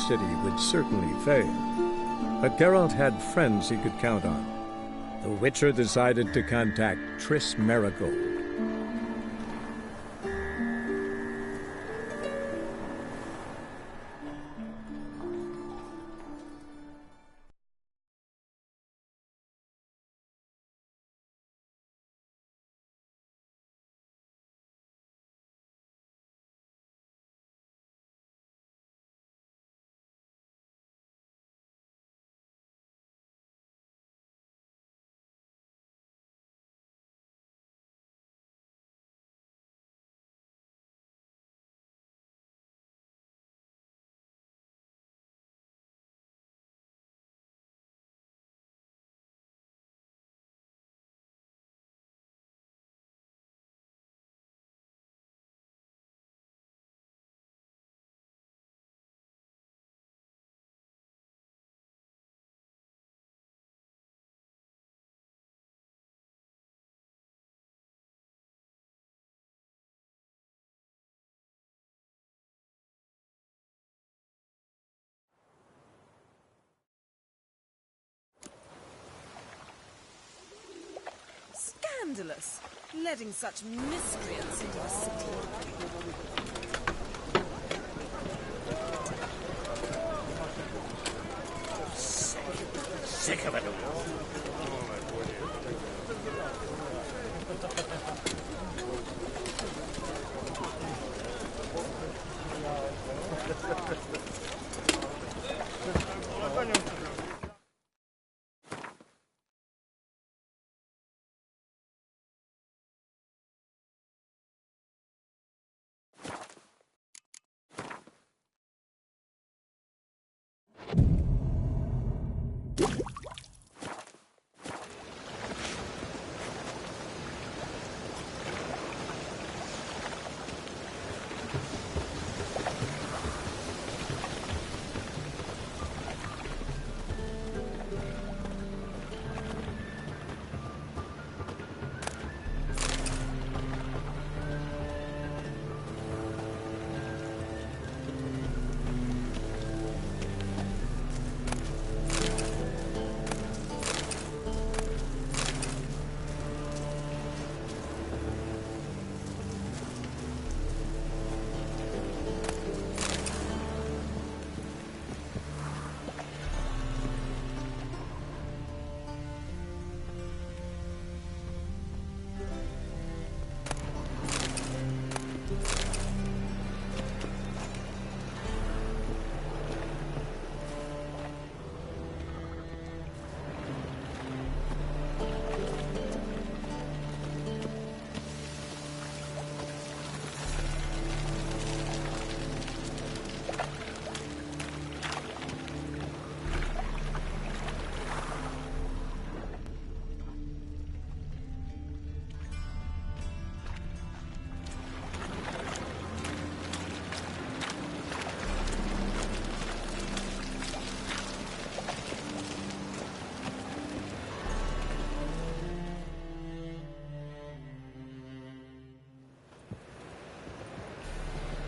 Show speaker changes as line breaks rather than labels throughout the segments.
city would certainly fail. But Geralt had friends he could count on. The Witcher decided to contact Triss Merigold.
Scandalous, letting such miscreants into the city.
Sick of it all.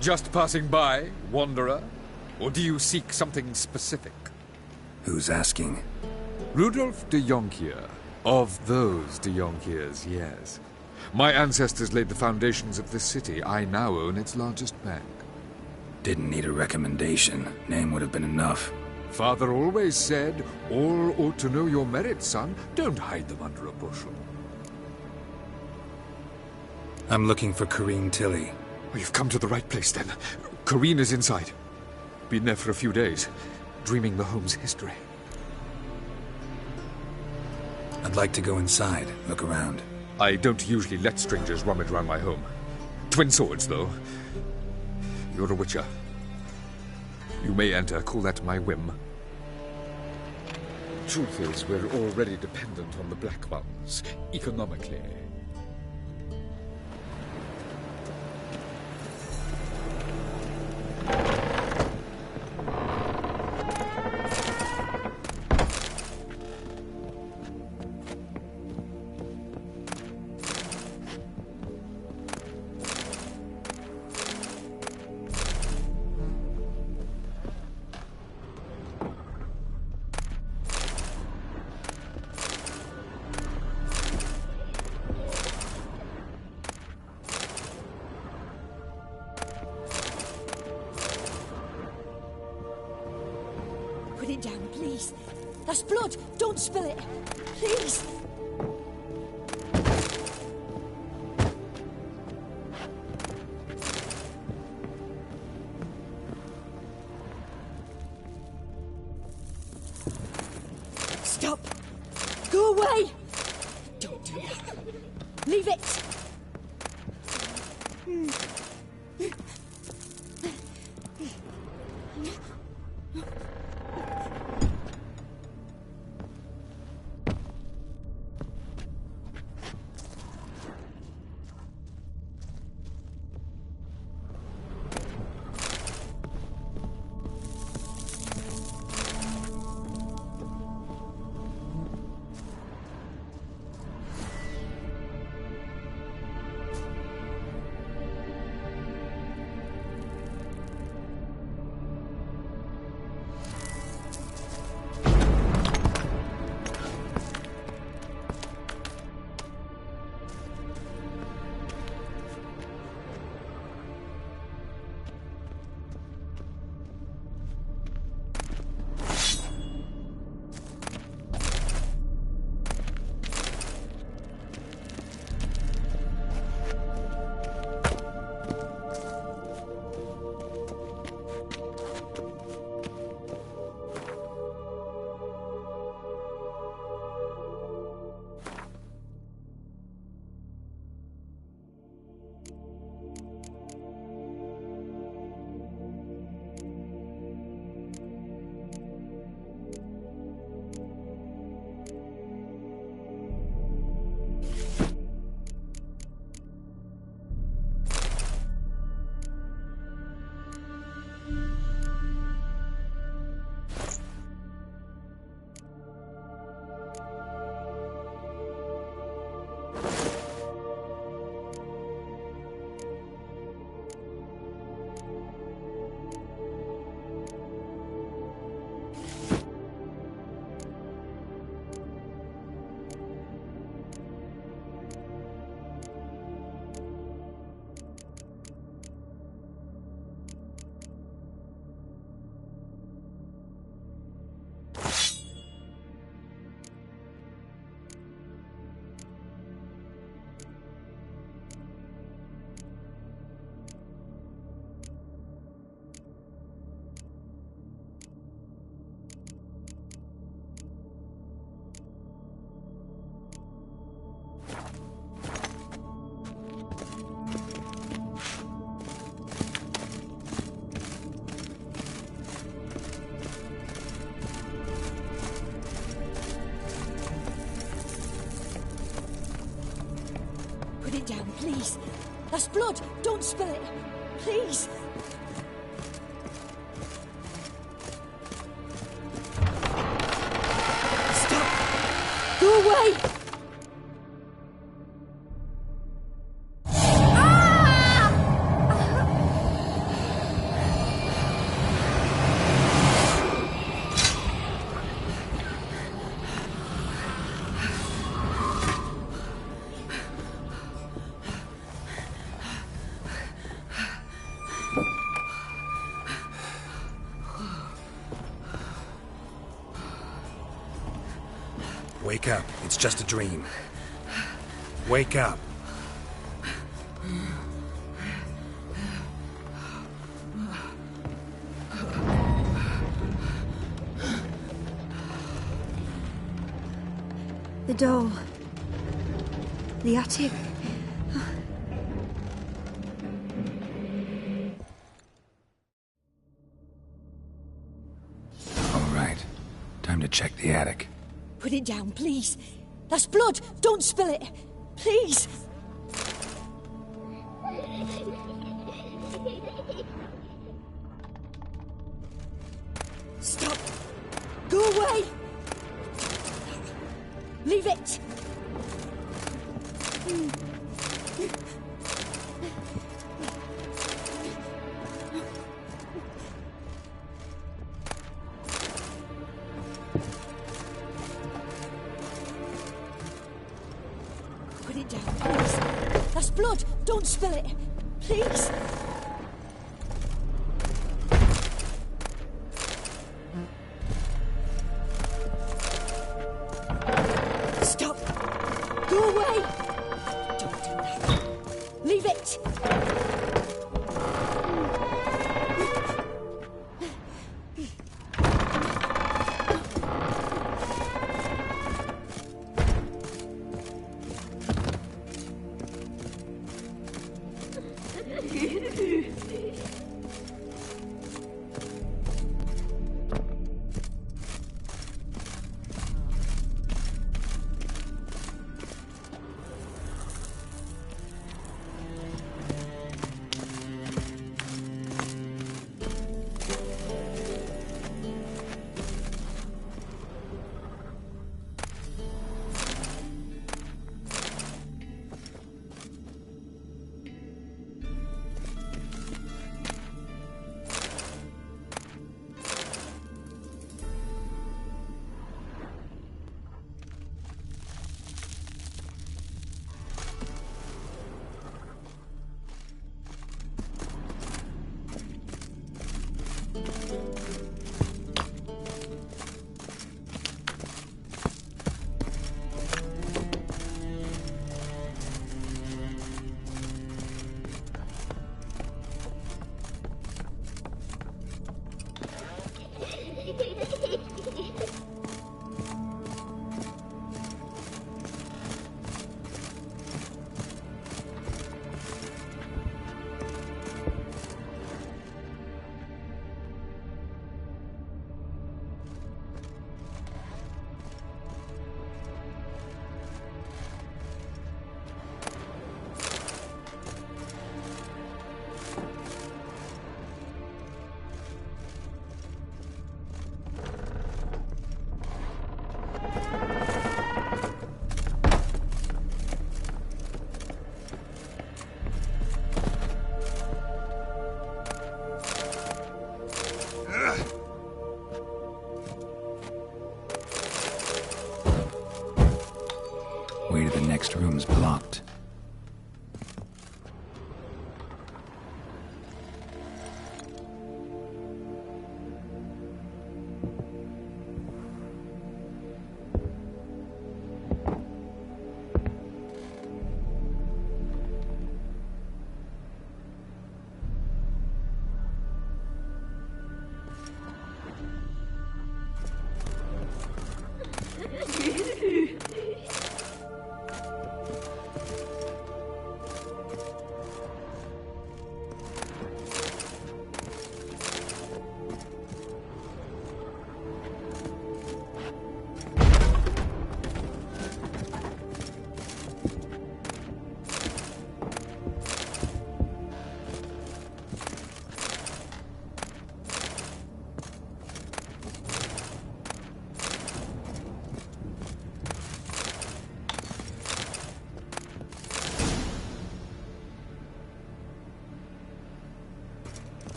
Just passing by, wanderer? Or do you seek something specific?
Who's asking?
Rudolf de Jonkier. Of those de Jonkiers, yes. My ancestors laid the foundations of this city. I now own its largest bank.
Didn't need a recommendation. Name would have been enough.
Father always said, all ought to know your merits, son. Don't hide them under a bushel.
I'm looking for Corrine Tilly.
Well, you've come to the right place, then. Corrine is inside. Been there for a few days, dreaming the home's history.
I'd like to go inside, look around.
I don't usually let strangers rummage around my home. Twin swords, though. You're a witcher. You may enter, call that my whim. Truth is, we're already dependent on the Black Ones, economically.
Put it down, please. That's blood. Don't spill it. Please. Stop. Go away. Don't do that. Leave it. Put it down, please. That's blood. Don't spill it. Please. Stop. Go away.
Wake up. It's just a dream. Wake up.
The door. The attic.
All right. Time to check the attic.
Put it down, please. That's blood. Don't spill it. Please. Stop. Go away. Leave it. Put it down, please. That's blood. Don't spill it. Please. Go away! Don't do that. Leave it!
Way to the next room's blocked.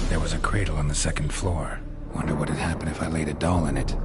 There was a cradle on the second floor. Wonder what had happened if I laid a doll in it.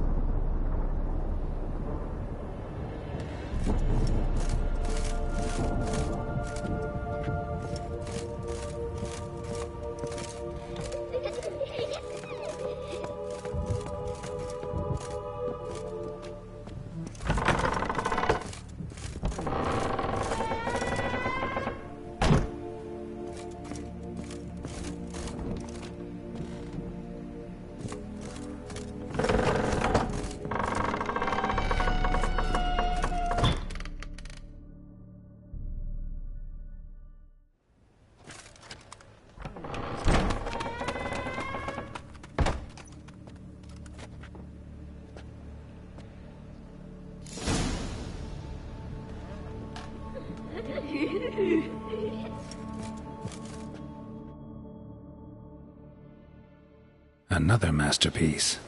Another masterpiece.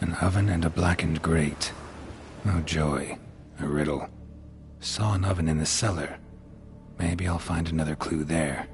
An oven and a blackened grate. Oh joy. A riddle. Saw an oven in the cellar. Maybe I'll find another clue there.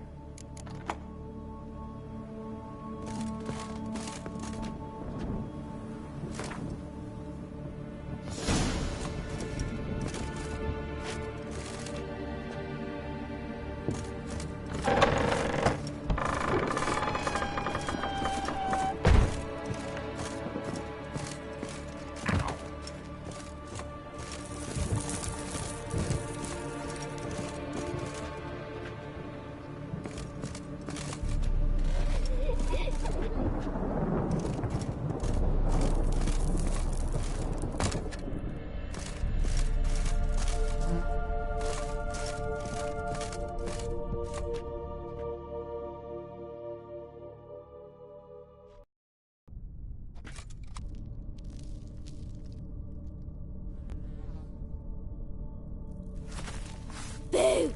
Boo!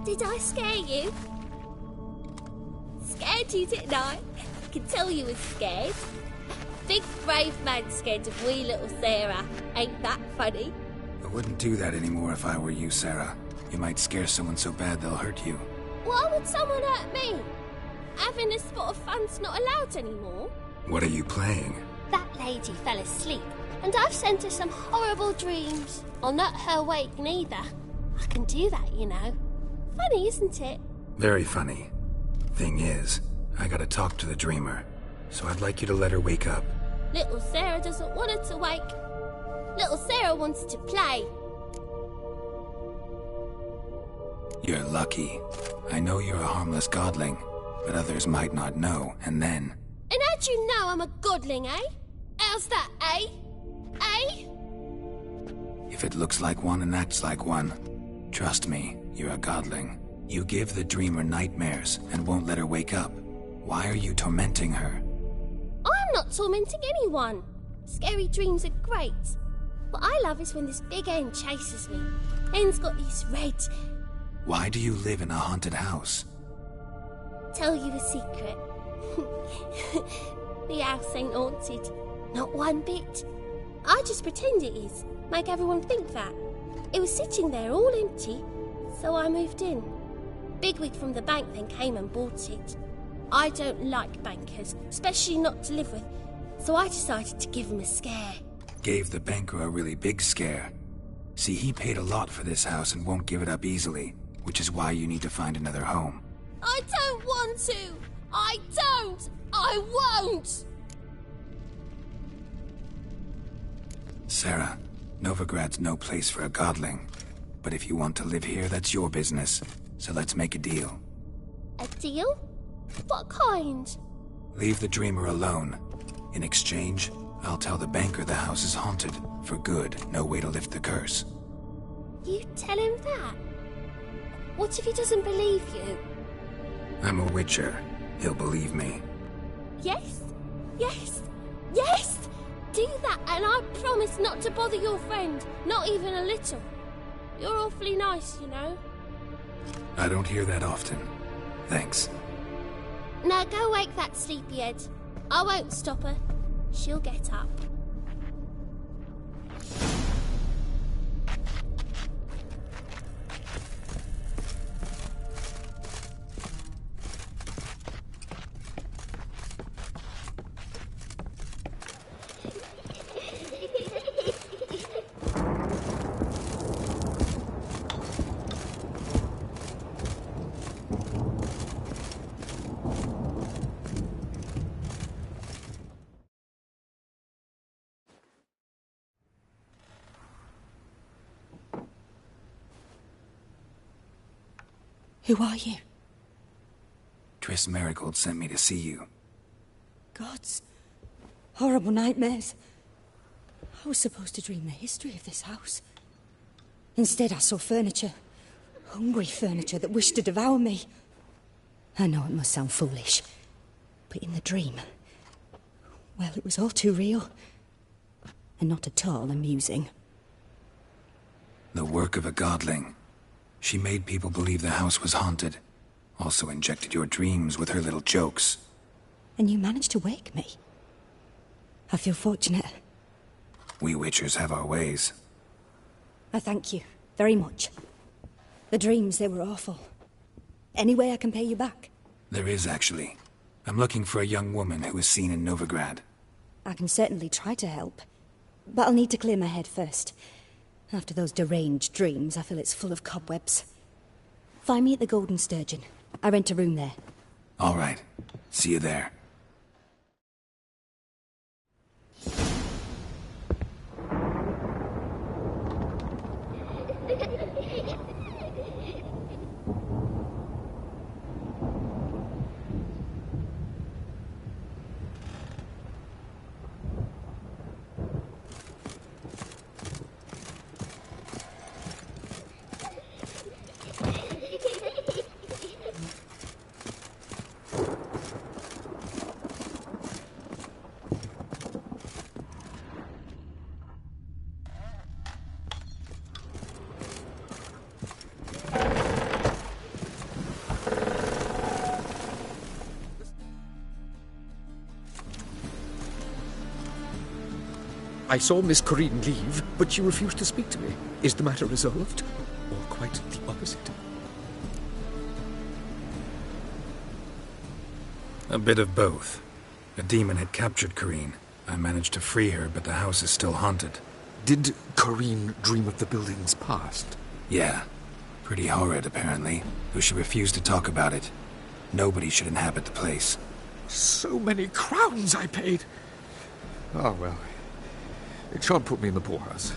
Did I scare you? Scared you, didn't I? I can tell you was scared. Big brave man scared of wee little Sarah. Ain't that funny?
I wouldn't do that anymore if I were you, Sarah. You might scare someone so bad they'll hurt you.
Why would someone hurt me? Having a spot of fun's not allowed anymore.
What are you playing?
That lady fell asleep, and I've sent her some horrible dreams. I'll not her wake neither. I can do that, you know. Funny, isn't it?
Very funny. Thing is, I gotta talk to the dreamer, so I'd like you to let her wake up.
Little Sarah doesn't want her to wake. Little Sarah wants to play.
You're lucky. I know you're a harmless godling, but others might not know, and then...
And how'd you know I'm a godling, eh? How's that, eh? Eh?
If it looks like one and acts like one, trust me, you're a godling. You give the dreamer nightmares and won't let her wake up. Why are you tormenting her?
I'm not tormenting anyone. Scary dreams are great. What I love is when this big hen chases me. Hen's got these red...
Why do you live in a haunted house?
Tell you a secret. The house ain't haunted. Not one bit. I just pretend it is. Make everyone think that. It was sitting there all empty, so I moved in. Bigwig from the bank then came and bought it. I don't like bankers, especially not to live with, so I decided to give him a scare.
Gave the banker a really big scare. See, he paid a lot for this house and won't give it up easily, which is why you need to find another home.
I don't want to! I don't! I won't!
Sarah, Novigrad's no place for a godling. But if you want to live here, that's your business. So let's make a deal.
A deal? What kind?
Leave the dreamer alone. In exchange, I'll tell the banker the house is haunted. For good, no way to lift the curse.
You tell him that? What if he doesn't believe you?
I'm a witcher. He'll believe me.
Yes? Yes? Yes! Do that and I promise not to bother your friend. Not even a little. You're awfully nice, you know.
I don't hear that often. Thanks.
Now go wake that sleepyhead. I won't stop her. She'll get up.
Who are you?
Triss Merigold sent me to see you.
Gods. Horrible nightmares. I was supposed to dream the history of this house. Instead, I saw furniture. Hungry furniture that wished to devour me. I know it must sound foolish, but in the dream, well, it was all too real. And not at all amusing.
The work of a godling. She made people believe the house was haunted. Also injected your dreams with her little jokes.
And you managed to wake me. I feel fortunate.
We witchers have our ways.
I thank you very much. The dreams, they were awful. Any way I can pay you back?
There is, actually. I'm looking for a young woman who was seen in Novigrad.
I can certainly try to help. But I'll need to clear my head first. After those deranged dreams, I feel it's full of cobwebs. Find me at the Golden Sturgeon. I rent a room there.
All right. See you there.
I saw Miss Corinne leave, but she refused to speak to me. Is the matter resolved? Or quite the opposite?
A bit of both. A demon had captured Corinne. I managed to free her, but the house is still haunted.
Did Corinne dream of the building's past?
Yeah. Pretty horrid, apparently, though she refused to talk about it. Nobody should inhabit the place.
So many crowns I paid! Oh, well. It shan't put me in the poorhouse.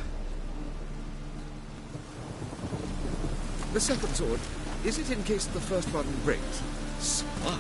The second sword, is it in case the first one breaks? Smart.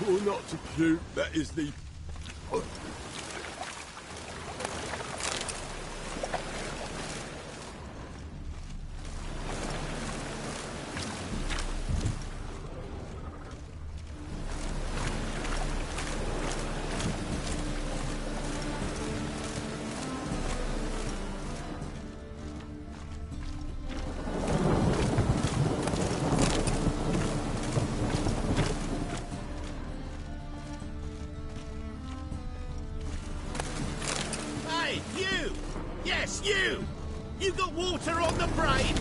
Or not to puke, that is the... Yes, you! You got water on the brain?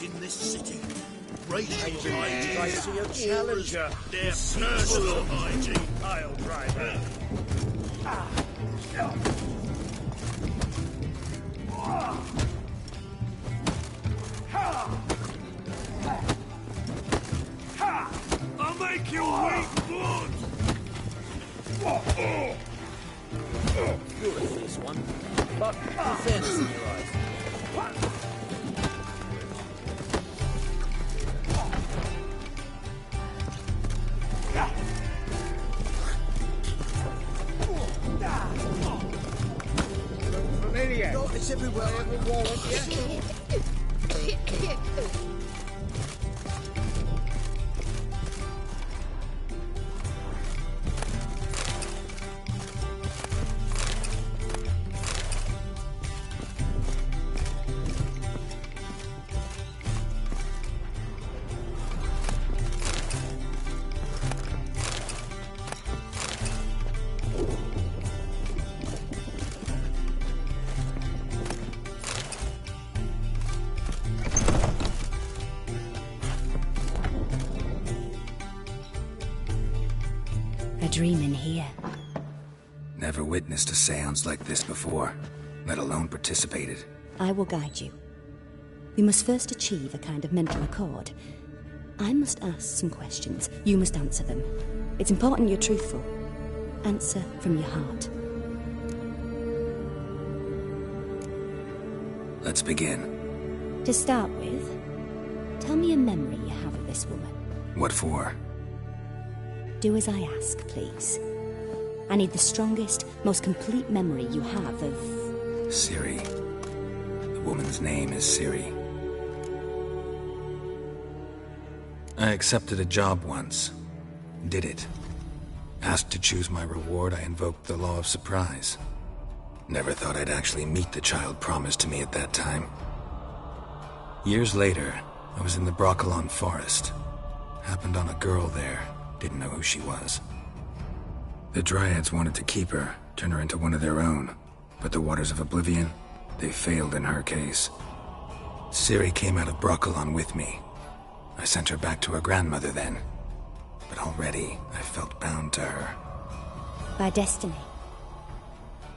In this city, racial hygiene, I see a challenger. Their personal hygiene. I'll drive her. I'll make you wait blood.
You're a fierce one, but fairness in your eyes.
Familiar.
Oh, it's everywhere.
A dream in here.
Never witnessed a seance like this before, let alone participated.
I will guide you. We must first achieve a kind of mental accord. I must ask some questions. You must answer them. It's important you're truthful. Answer from your heart.
Let's begin.
To start with, tell me a memory you have of this woman.
What for?
Do as I ask, please. I need the strongest, most complete memory you have of...
Siri. The woman's name is Siri. I accepted a job once. Did it. Asked to choose my reward, I invoked the law of surprise. Never thought I'd actually meet the child promised to me at that time. Years later, I was in the Broccolon forest. Happened on a girl there. Didn't know who she was. The Dryads wanted to keep her, turn her into one of their own. But the Waters of Oblivion, they failed in her case. Ciri came out of Broccolon with me. I sent her back to her grandmother then. But already, I felt bound to her.
By destiny.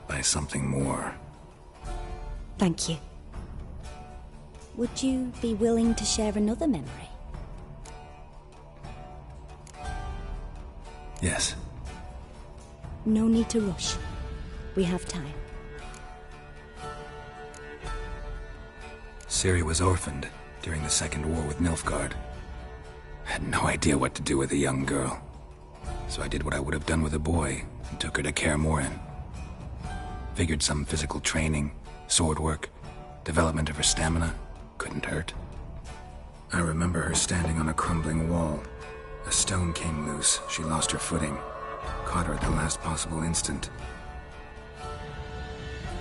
By something more.
Thank you. Would you be willing to share another memory?
Yes.
No need to rush. We have time.
Ciri was orphaned during the Second War with Nilfgaard. Had no idea what to do with a young girl. So I did what I would have done with a boy and took her to Kaer Morhen. Figured some physical training, sword work, development of her stamina couldn't hurt. I remember her standing on a crumbling wall. A stone came loose, she lost her footing. Caught her at the last possible instant.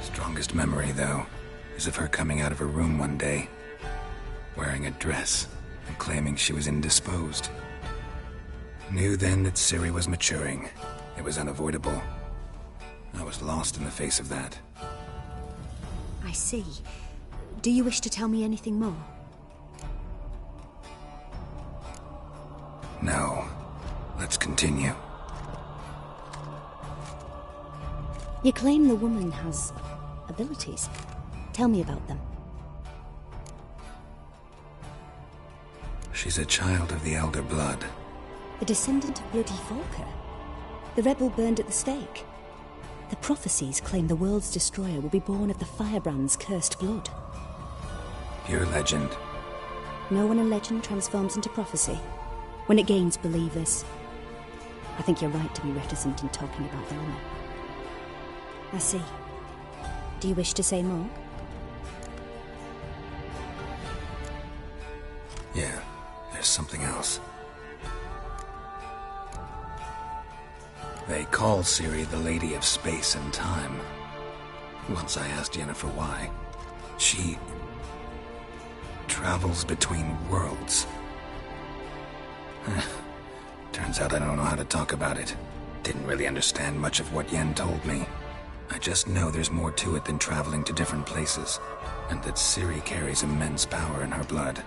Strongest memory, though, is of her coming out of her room one day, wearing a dress and claiming she was indisposed. Knew then that Ciri was maturing. It was unavoidable. I was lost in the face of that.
I see. Do you wish to tell me anything more?
No. Let's continue.
You claim the woman has abilities. Tell me about them.
She's a child of the Elder Blood.
A descendant of bloody Volker. The rebel burned at the stake. The prophecies claim the world's destroyer will be born of the Firebrand's cursed blood.
Pure legend.
No one in legend transforms into prophecy. When it gains believers. I think you're right to be reticent in talking about the woman. I see. Do you wish to say more?
Yeah, there's something else. They call Ciri the Lady of Space and Time. Once I asked Yennefer why. She travels between worlds. Turns out I don't know how to talk about it. Didn't really understand much of what Yen told me. I just know there's more to it than traveling to different places, and that Ciri carries immense power in her blood.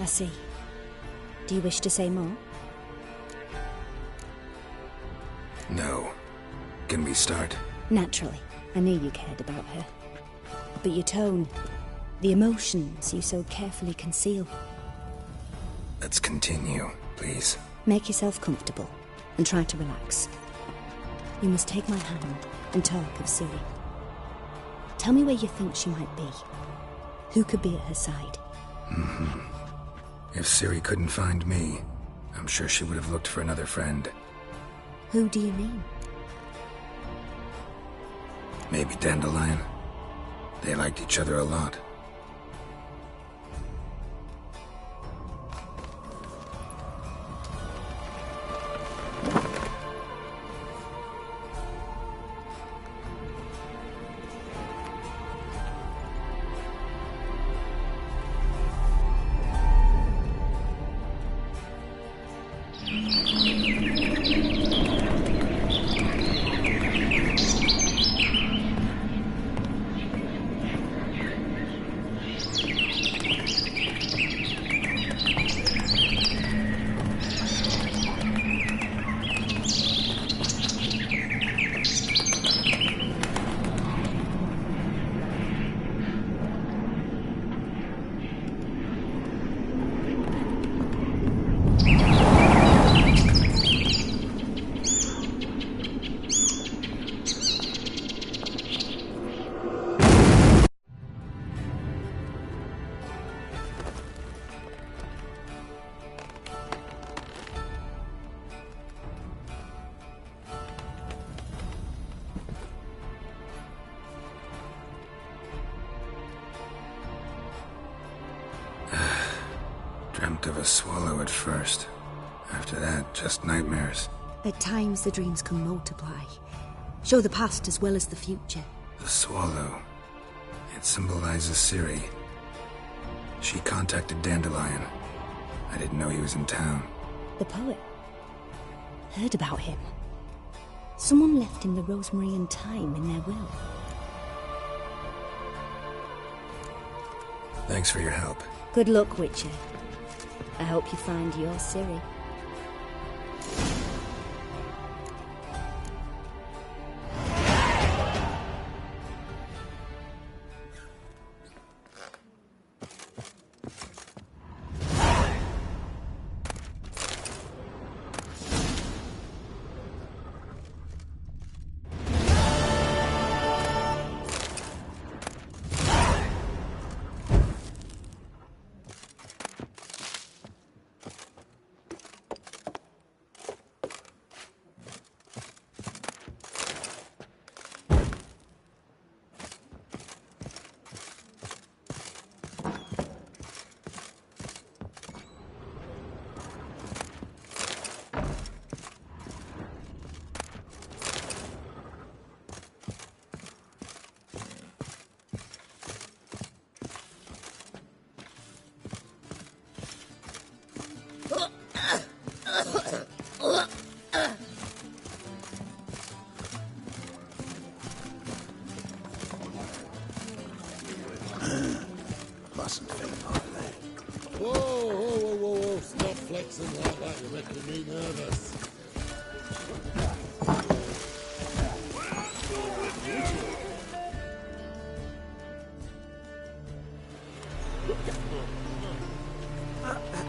I see. Do you wish to say more?
No. Can we start?
Naturally. I knew you cared about her. But your tone, the emotions you so carefully conceal.
Let's continue, please.
Make yourself comfortable and try to relax. You must take my hand and talk of Ciri. Tell me where you think she might be. Who could be at her side?
If Ciri couldn't find me, I'm sure she would have looked for another friend.
Who do you mean?
Maybe Dandelion. They liked each other a lot. Dreamt of a swallow at first. After that, just nightmares.
At times, the dreams can multiply. Show the past as well as the future.
The swallow. It symbolizes Ciri. She contacted Dandelion. I didn't know he was in town.
The poet. Heard about him. Someone left him the rosemary and thyme in their will.
Thanks for your help.
Good luck, Witcher. I hope you find your Ciri.
Whoa, stop flexing like that, you're making me nervous.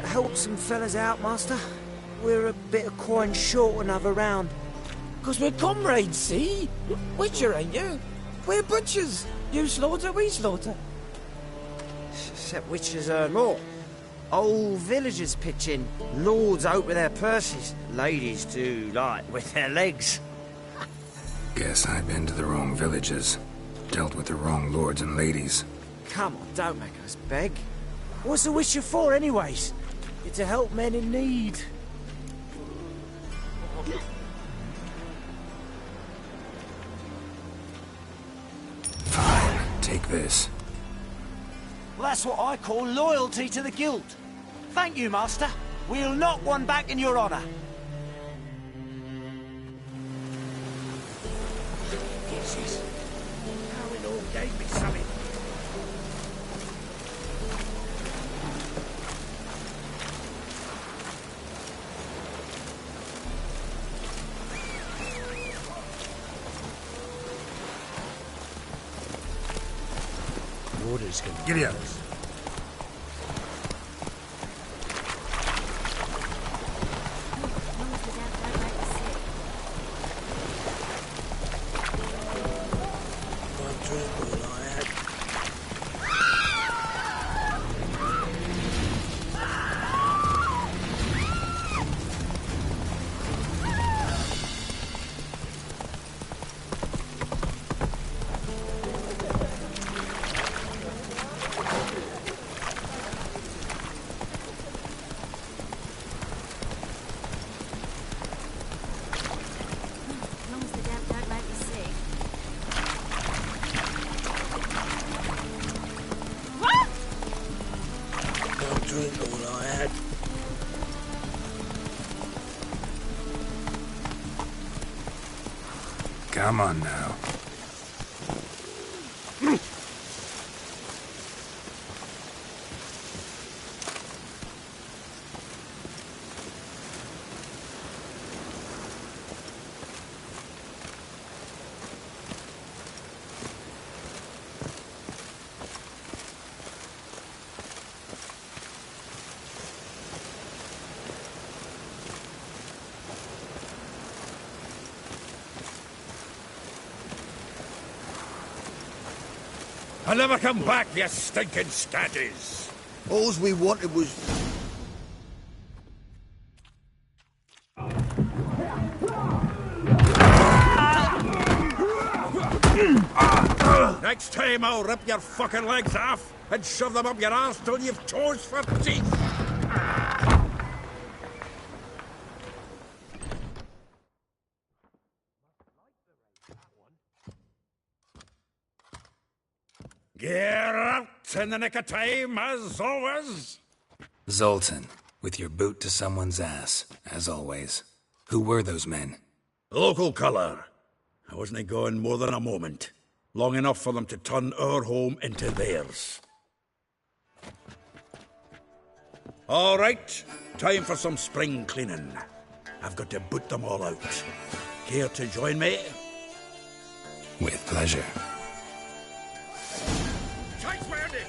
Help some fellas out, Master. We're a bit of coin short another round. 'Cause we're comrades, see? Witcher, ain't you? We're butchers. You slaughter, we slaughter. Except witchers earn more. Old villagers pitch in. Lords out with their purses. Ladies do, like, with their legs.
Guess I've been to the wrong villages. Dealt with the wrong lords and ladies.
Come on, don't make us beg. What's the witcher for, anyways? It's to help men in need.
Fine, take this.
Well, that's what I call loyalty to the guild. Thank you, Master. We'll knock one back in your honour.
Jesus. How it all gave me something. Orders can
Giddy up. Come on now.
I'll never come back, you stinking staddies. All we wanted was... Next time I'll rip your fucking legs off and shove them up your arse till you've toes for teeth. Get out in the nick of time, as always.
Zoltan, with your boot to someone's ass, as always. Who were those men?
Local colour. I wasn't gone more than a moment. Long enough for them to turn our home into theirs. All right, time for some spring cleaning. I've got to boot them all out. Care to join me?
With pleasure.
Chase around him!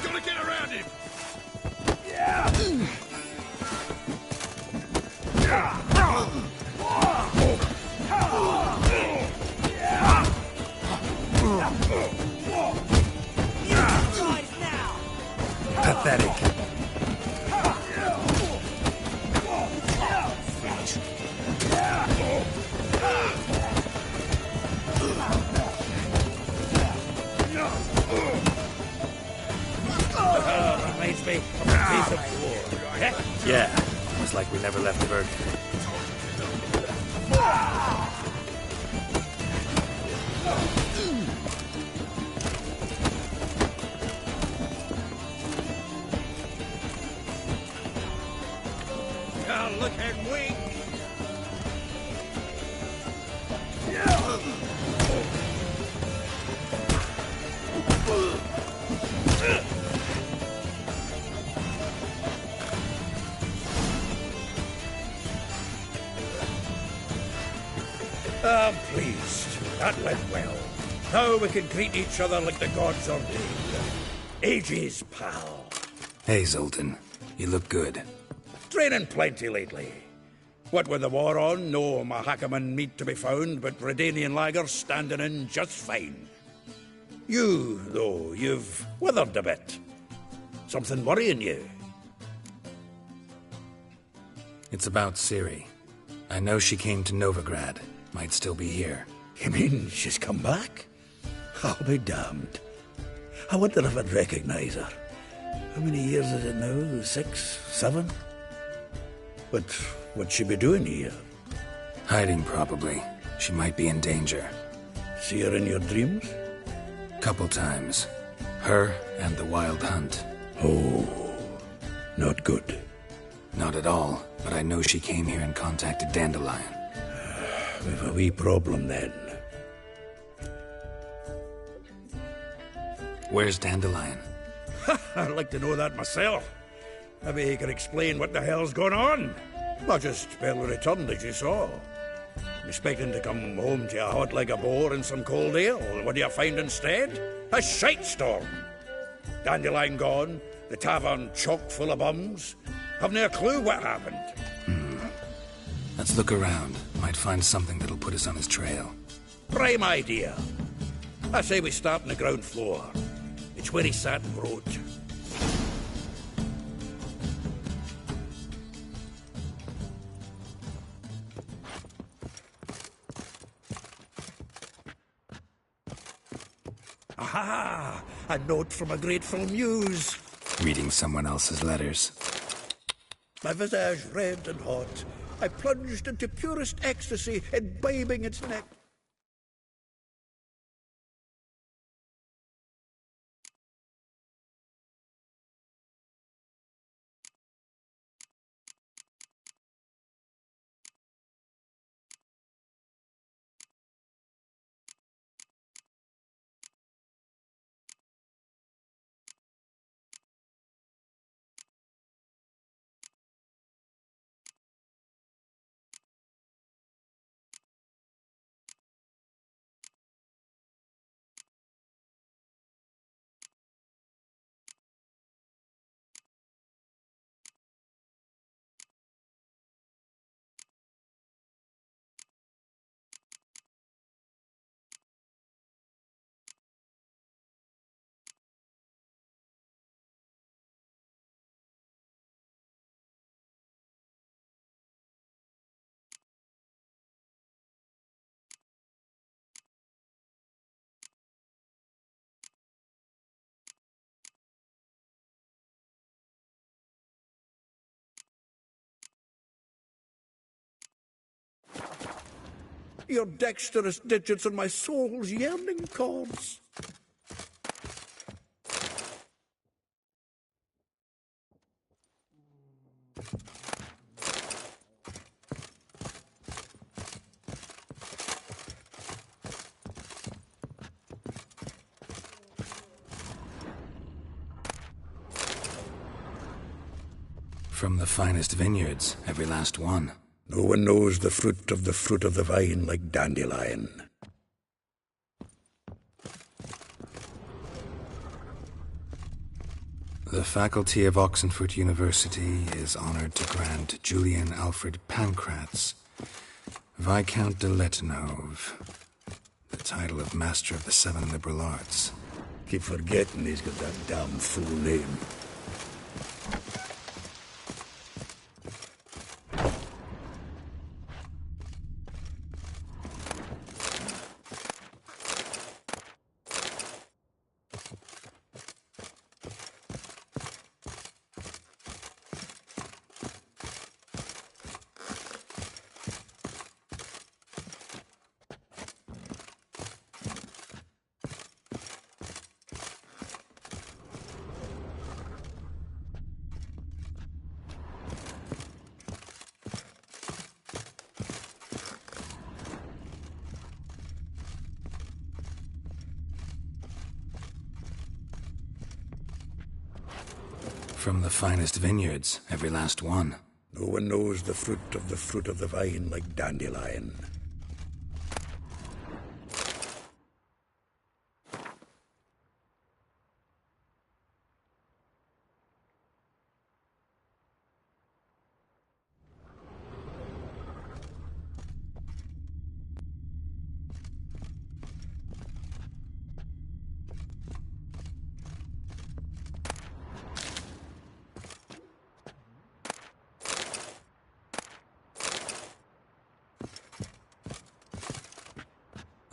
Gotta get around him!
Pathetic.
Reminds me of a piece of war.
Yeah, almost like we never left Bergen.
Looking weak. I'm pleased. That went well. Now we can greet each other like the gods ordained. Ages, pal.
Hey, Zoltan. You look good.
Training plenty lately. What with the war on, no Mahakaman meat to be found, but Redanian lagers standing in just fine. You, though, you've withered a bit. Something worrying you?
It's about Ciri. I know she came to Novigrad. Might still be here.
You mean she's come back? I'll be damned. I wonder if I'd recognize her. How many years is it now? 6, 7? But what'd she be doing here?
Hiding, probably. She might be in danger.
See her in your dreams?
Couple times. Her and the Wild Hunt.
Oh, not good.
Not at all, but I know she came here and contacted Dandelion.
We've a wee problem then.
Where's Dandelion?
I'd like to know that myself. Maybe he can explain what the hell's going on. I just barely returned, as you saw. I'm expecting to come home to a hot like a boar and some cold ale. What do you find instead? A shite storm. Dandelion gone, the tavern chock full of bums. Haven't a clue what happened.
Let's look around. Might find something that'll put us on his trail.
Prime idea. I say we start on the ground floor. It's where he sat and wrote. Aha! A note from a grateful muse.
Reading someone else's letters.
My visage red and hot, I plunged into purest ecstasy, imbibing its nectar. your dexterous digits on my soul's yearning chords.
From the finest vineyards, every last one.
No one knows the fruit of the vine like dandelion.
The faculty of Oxenford University is honored to grant Julian Alfred Pancratz, Viscount de Letenhove, the title of Master of the Seven Liberal Arts.
Keep forgetting he's got that damn full name.
From the finest vineyards, every last one.
No one knows the fruit of the vine like dandelion.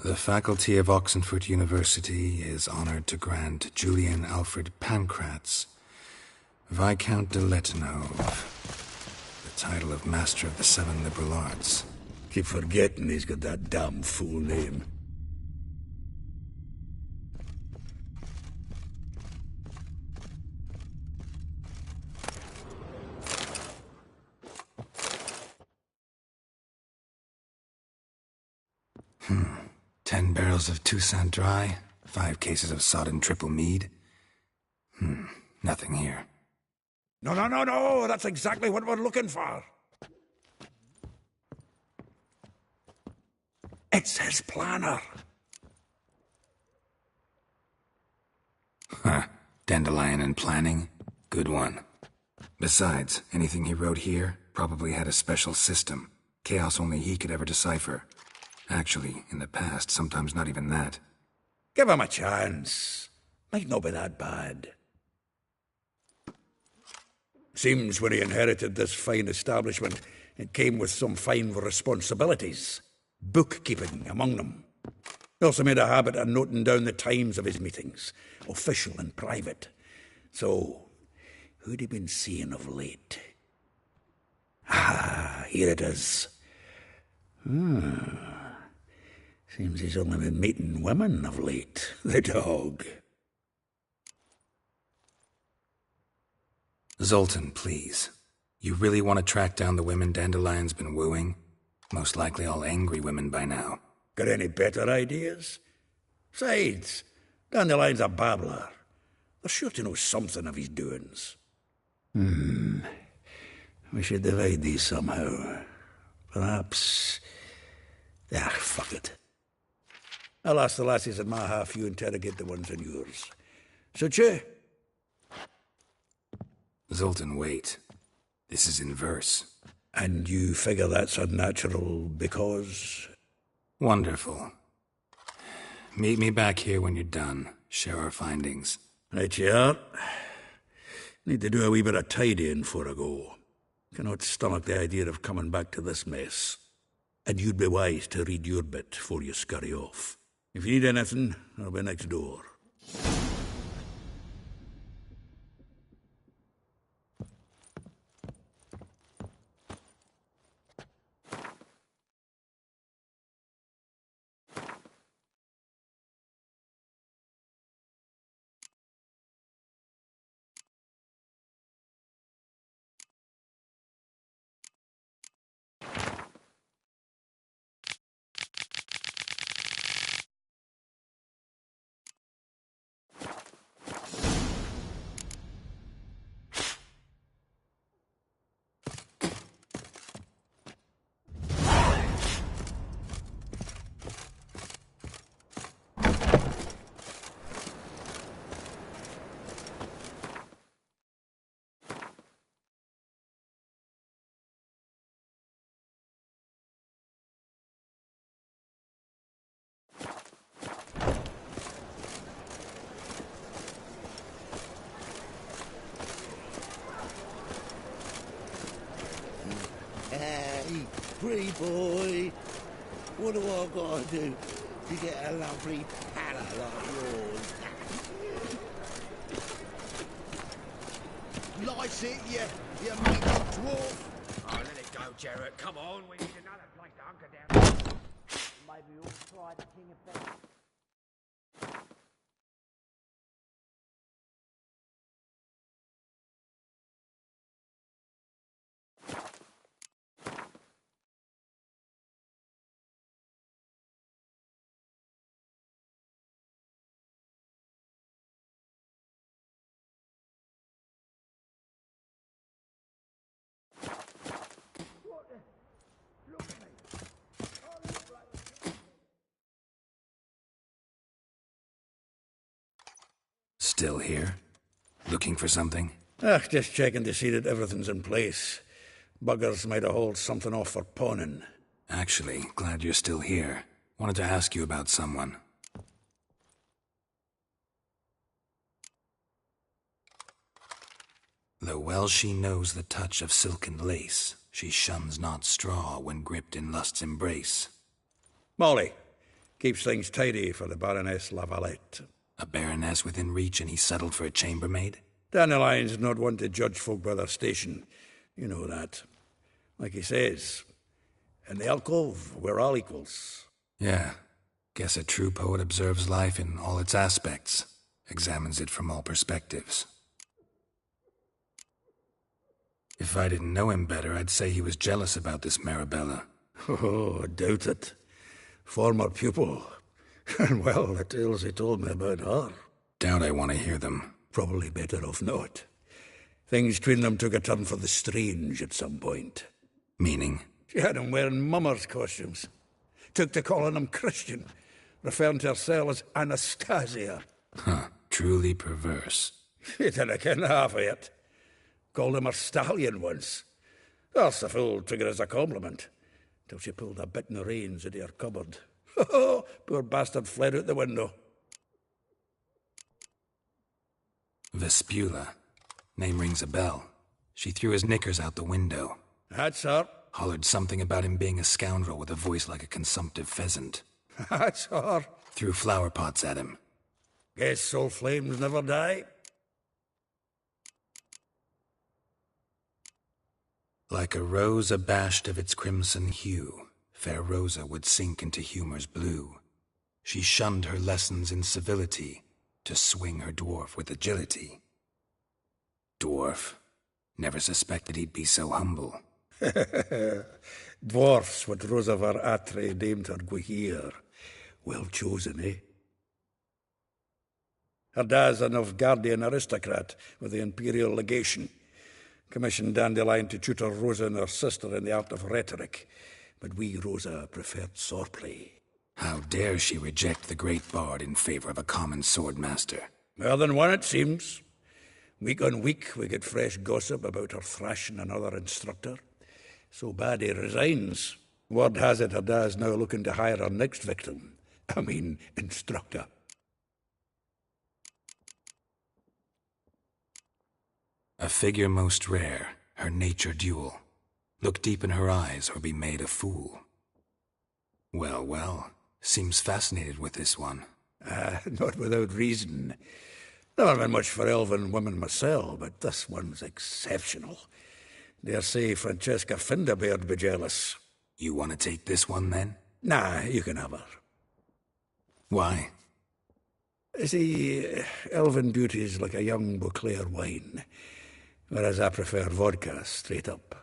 The faculty of Oxenford University is honored to grant Julian Alfred Pancratz, Viscount de Letenhove, the title of Master of the Seven Liberal Arts.
Keep forgetting he's got that damn full name.
Hmm. 10 barrels of Toussaint Dry, 5 cases of sodden triple mead. Nothing here.
No, that's exactly what we're looking for. It's his planner.
Huh. Dandelion and planning? Good one. Besides, anything he wrote here probably had a special system. Chaos only he could ever decipher. Actually, in the past, sometimes not even that.
Give him a chance. Might not be that bad. Seems when he inherited this fine establishment, it came with some fine responsibilities. Bookkeeping among them. He also made a habit of noting down the times of his meetings, official and private. So, who'd he been seeing of late? Ah, here it is. Seems he's only been meeting women of late, the dog.
Zoltan, please. You really want to track down the women Dandelion's been wooing? Most likely all angry women by now.
Got any better ideas? Besides, Dandelion's a babbler. They're sure to know something of his doings. We should divide these somehow. Perhaps... fuck it. I'll ask the lassies in my half, you interrogate the ones in yours. Suit you?
Zoltan, wait. This is in verse.
And you figure that's unnatural because...
Wonderful. Meet me back here when you're done. Share our findings.
Right you are. Need to do a wee bit of tidying before I go. Cannot stomach the idea of coming back to this mess. And you'd be wise to read your bit before you scurry off. If you need anything, I'll be next door. boy. What do I gotta do to get a lovely palate like yours? Lice it, you making dwarf.
Oh, let it go, Jarrett. Come on, we need another place to hunker down.
Maybe we'll try the King of Bears.
Still here? Looking for something?
Just checking to see that everything's in place. Buggers might have hauled something off for pawning.
Actually, glad you're still here. Wanted to ask you about someone. Though well she knows the touch of silken lace, she shuns not straw when gripped in lust's embrace.
Molly keeps things tidy for the Baroness Lavalette.
A baroness within reach and he settled for a chambermaid?
Dandelion's not one to judge folk by their station. You know that. Like he says, in the alcove, we're all equals.
Yeah. Guess a true poet observes life in all its aspects, examines it from all perspectives. If I didn't know him better, I'd say he was jealous about this Marabella.
Oh, I doubt it. Former pupil. And well, the tales he told me about her.
Doubt I want to hear them.
Probably better off not. Things between them took a turn for the strange at some point.
Meaning?
She had him wearing mummers' costumes. Took to calling him Christian, referring to herself as Anastasia.
Huh, truly perverse.
He didn't ken half of it. Called him her stallion once. That's the fool took it as a compliment, till she pulled a bit in the reins into her cupboard. Poor bastard fled out the window.
Vespula. Name rings a bell. She threw his knickers out the window.
That's her.
Hollered something about him being a scoundrel with a voice like a consumptive pheasant.
That's her.
Threw flower pots at him.
Guess soul flames never die.
Like a rose abashed of its crimson hue, fair Rosa would sink into humor's blue. She shunned her lessons in civility, to swing her dwarf with agility. Dwarf. Never suspected he'd be so humble.
Dwarfs, what Rosa var Atre deemed her Guihir. Well chosen, eh? Her dad's a Novgardian aristocrat with the imperial legation. Commissioned Dandelion to tutor Rosa and her sister in the art of rhetoric, but we, Rosa, preferred swordplay.
How dare she reject the great bard in favor of a common swordmaster?
More than one, it seems. Week on week, we get fresh gossip about her thrashing another instructor. So bad he resigns. Word has it her dad's now looking to hire her next victim. Instructor.
A figure most rare, her nature dual. Look deep in her eyes or be made a fool. Well, well, seems fascinated with this one.
Not without reason. Never been much for elven women myself, but this one's exceptional. Dare say Francesca Finderbeard be jealous.
You want to take this one, then?
Nah, you can have her.
Why?
See, elven beauty's like a young Beauclair wine, whereas I prefer vodka straight up.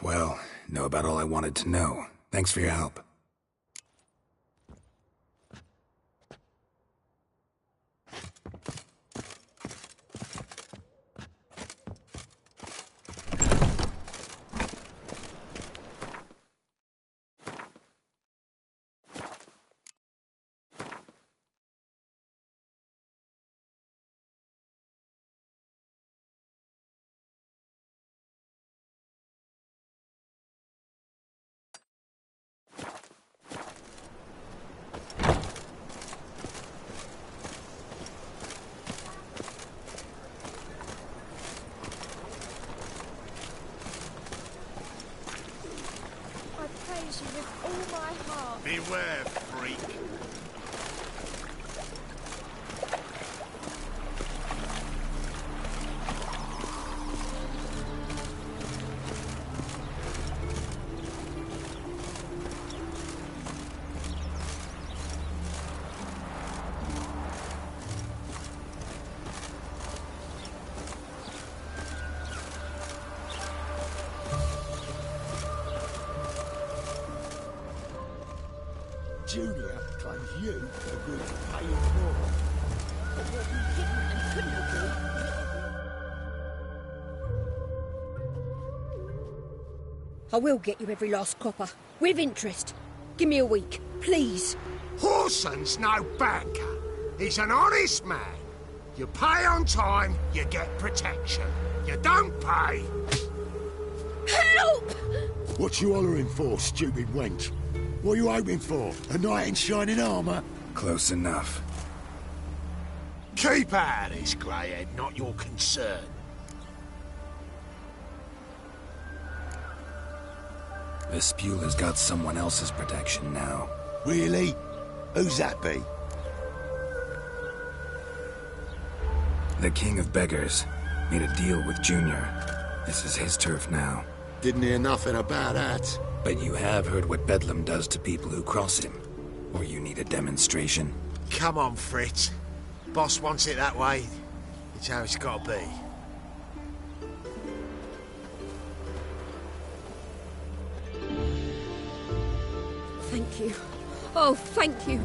Well, know about all I wanted to know. Thanks for your help.
beware, freak.
Junior claims you agreed to pay him more. But what we didn't and couldn't agree...
I will get you every last copper, with interest. Give me a week, please.
Horson's no banker. He's an honest man. You pay on time, you get protection. You don't pay...
Help!
What you hollering for, stupid wench? What are you hoping for? A knight in shining armour?
Close enough.
Keep out of this, greyhead, not your concern.
Vespula's got someone else's protection now.
Really? Who's that be?
The King of Beggars made a deal with Junior. This is his turf now.
Didn't hear nothing about that.
But you have heard what Bedlam does to people who cross him. Or you need a demonstration.
Come on, Fritz. Boss wants it that way. It's how it's got to be.
Thank you. Oh, thank you.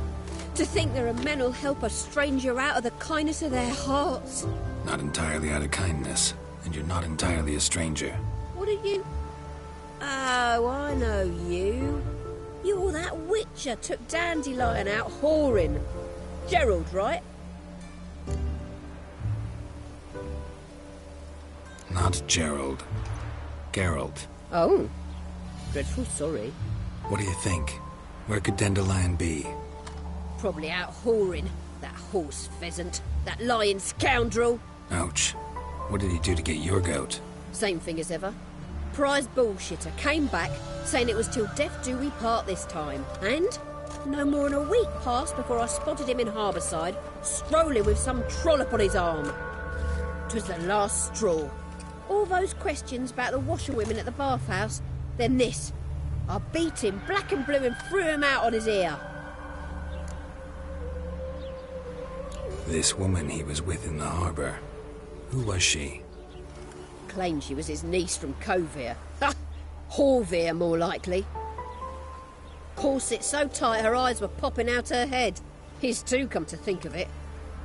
To think there are men who'll help a stranger out of the kindness of their hearts.
Not entirely out of kindness, and you're not entirely a stranger.
What are you... Oh, I know you. You're that witcher took Dandelion out whoring. Gerald, right?
Not Gerald. Gerald.
Oh. Dreadful sorry.
What do you think? Where could Dandelion be?
Probably out whoring. That horse pheasant. That lying scoundrel.
Ouch. What did he do to get your goat?
Same thing as ever. Prize bullshitter came back saying it was till death do we part this time. And no more than a week passed before I spotted him in Harbourside, strolling with some trollop on his arm. 'Twas the last straw. All those questions about the washerwomen at the bathhouse, then this. I beat him black and blue and threw him out on his ear.
This woman he was with in the harbour. Who was she?
Claimed she was his niece from Covere. Ha! Horvere, more likely. Corset so tight her eyes were popping out her head. His too, come to think of it.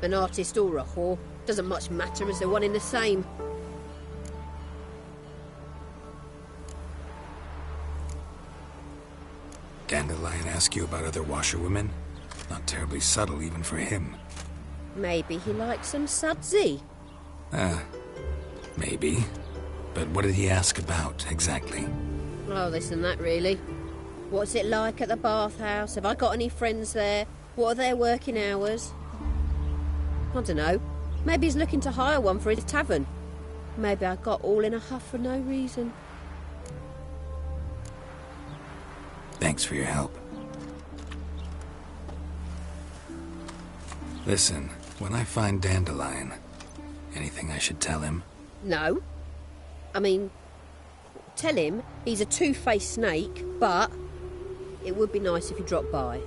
An artist or a whore. Doesn't much matter as they're one in the same.
Dandelion ask you about other washerwomen? Not terribly subtle even for him.
Maybe he likes some sudsy.
Maybe. But what did he ask about, exactly?
Oh, this and that, really. What's it like at the bathhouse? Have I got any friends there? What are their working hours? I don't know. Maybe he's looking to hire one for his tavern. Maybe I got all in a huff for no reason.
Thanks for your help. Listen, when I find Dandelion, anything I should tell him?
No. I mean, tell him he's a two-faced snake, but it would be nice if he dropped by.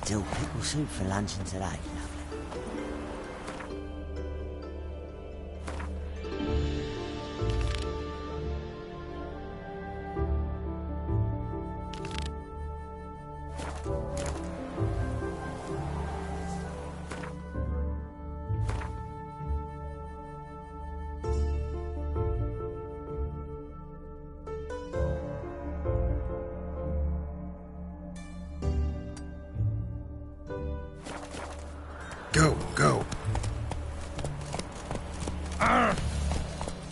Dill pickle soup for luncheon today, lovely.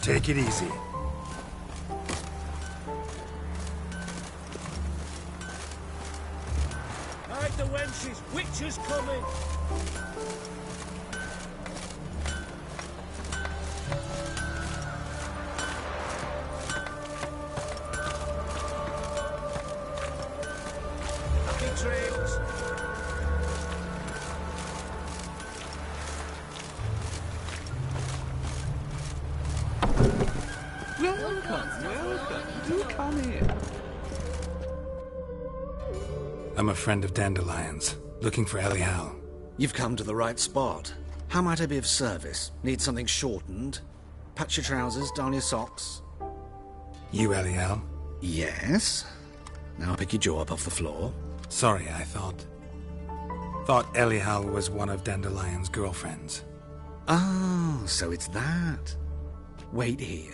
Take it easy.
Hide the wenches, witches coming! Happy trails!
Welcome. Do come in. I'm a friend of Dandelion's, looking for Elial.
You've come to the right spot. How might I be of service? Need something shortened? Patch your trousers, darn your socks.
You Elial?
Yes. Now pick your jaw up off the floor.
Sorry, I thought Elial was one of Dandelion's girlfriends.
Oh, so it's that. Wait here.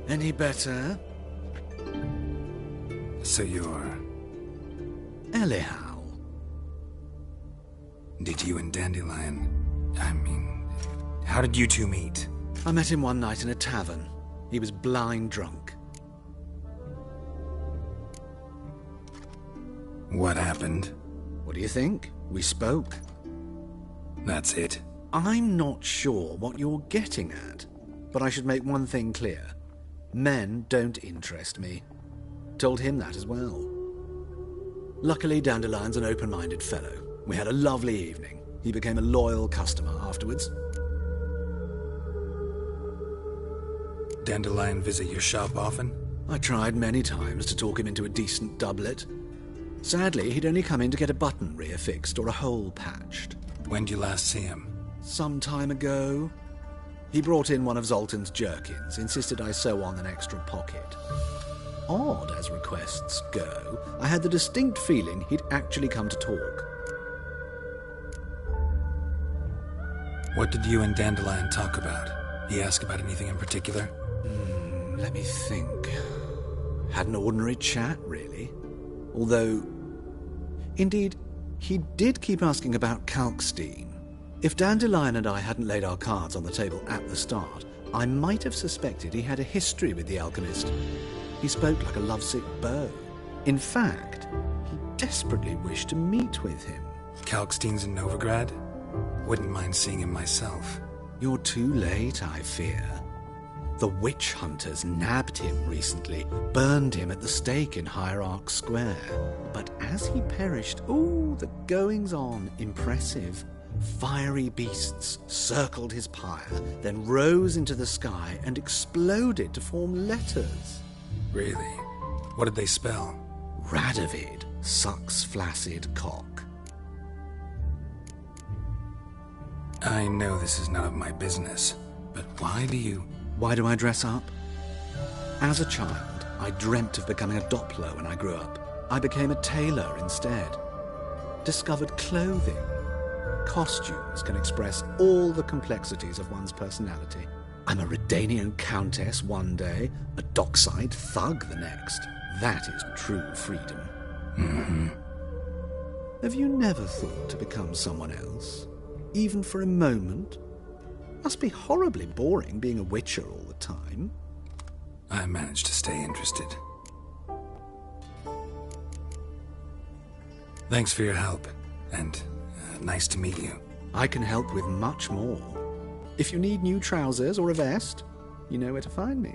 Any better?
So you're...
Elial.
Did you and Dandelion... how did you two meet?
I met him one night in a tavern. He was blind drunk.
What happened?
What do you think? We spoke.
That's it.
I'm not sure what you're getting at, but I should make one thing clear. Men don't interest me. Told him that as well. Luckily, Dandelion's an open-minded fellow. We had a lovely evening. He became a loyal customer afterwards.
Dandelion visit your shop often?
I tried many times to talk him into a decent doublet. Sadly, he'd only come in to get a button reaffixed or a hole patched.
When did you last see him?
Some time ago. He brought in one of Zoltan's jerkins, insisted I sew on an extra pocket. Odd as requests go, I had the distinct feeling he'd actually come to talk.
What did you and Dandelion talk about? He asked about anything in particular?
Let me think. Had an ordinary chat, really. Although, indeed, he did keep asking about Kalkstein. If Dandelion and I hadn't laid our cards on the table at the start, I might have suspected he had a history with the alchemist. He spoke like a lovesick beau. In fact, he desperately wished to meet with him.
Kalkstein's in Novigrad? Wouldn't mind seeing him myself.
You're too late, I fear. The witch hunters nabbed him recently, burned him at the stake in Hierarch Square. But as he perished, the goings-on, impressive. Fiery beasts circled his pyre, then rose into the sky and exploded to form letters.
Really? What did they spell?
Radovid sucks flaccid cock.
I know this is none of my business, but why do I
dress up? As a child, I dreamt of becoming a Doppler when I grew up. I became a tailor instead. Discovered clothing. Costumes can express all the complexities of one's personality. I'm a Redanian countess one day, a dockside thug the next. That is true freedom.
Mm-hmm.
Have you never thought to become someone else? Even for a moment? Must be horribly boring being a witcher all the time.
I managed to stay interested. Thanks for your help, and nice to meet you.
I can help with much more. If you need new trousers or a vest, you know where to find me.